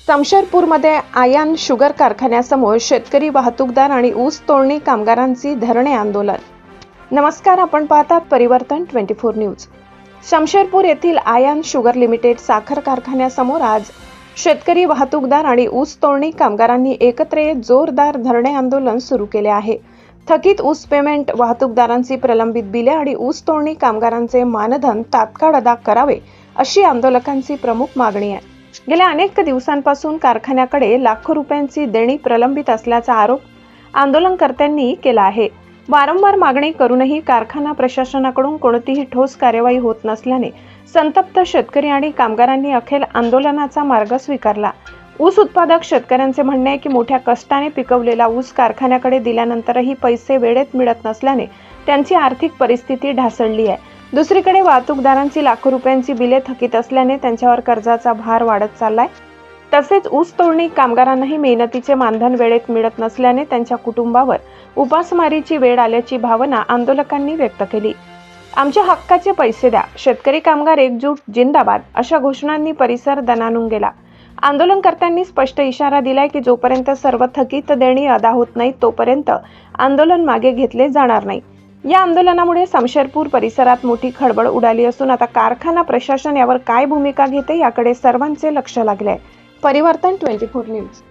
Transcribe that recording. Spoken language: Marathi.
शमशेरपूरमध्ये आयान शुगर कारखान्यासमोर शेतकरी, वाहतूकदार आणि ऊस तोडणी कामगारांची धरणे आंदोलन. नमस्कार, आपण पाहतात परिवर्तन 24 न्यूज. शमशेरपूर येथील आयान शुगर लिमिटेड साखर कारखान्यासमोर आज शेतकरी, वाहतूकदार आणि ऊस तोडणी कामगारांनी एकत्र येत जोरदार धरणे आंदोलन सुरू केले आहे. थकीत ऊस पेमेंट, वाहतूकदारांची प्रलंबित बिले आणि ऊस तोडणी कामगारांचे मानधन तात्काळ अदा करावे, अशी आंदोलकांची प्रमुख मागणी आहे. गेल्या अनेक दिवसांपासून कारखान्याकडे लाखो रुपयांची देणी प्रलंबित असल्याचा आरोप आंदोलनकर्त्यांनी केला आहे. वारंवार मागणी करूनही कारखाना प्रशासनाकडून कोणतीही ठोस कार्यवाही होत नसल्याने संतप्त शेतकरी आणि कामगारांनी अखेर आंदोलनाचा मार्ग स्वीकारला. ऊस उत्पादक शेतकऱ्यांचे म्हणणे आहे की मोठ्या कष्टाने पिकवलेला ऊस कारखान्याकडे दिल्यानंतरही पैसे वेळेत मिळत नसल्याने त्यांची आर्थिक परिस्थिती ढासळली आहे. दुसरीकडे वाहतूकदारांची लाखो रुपयांची बिले थकीत असल्याने त्यांच्यावर कर्जाचा भार वाढत चाललाय. तसेच ऊस तोडणी कामगारांनाही मेहनतीचे मानधन वेळेत मिळत नसल्याने त्यांच्या कुटुंबावर उपासमारीची वेळ आल्याची भावना आंदोलकांनी व्यक्त केली. आमच्या हक्काचे पैसे द्या, शेतकरी कामगार एकजूट जिंदाबाद, अशा घोषणांनी परिसर दणाणून गेला. आंदोलनकर्त्यांनी स्पष्ट इशारा दिलाय की जोपर्यंत सर्व थकीत देणी अदा होत नाही तोपर्यंत आंदोलन मागे घेतले जाणार नाही. या आंदोलनामुळे शमशेरपूर परिसरात मोठी खळबळ उडाली असून आता कारखाना प्रशासन यावर काय भूमिका घेते याकडे सर्वांचे लक्ष लागले आहे. परिवर्तन 24 न्यूज.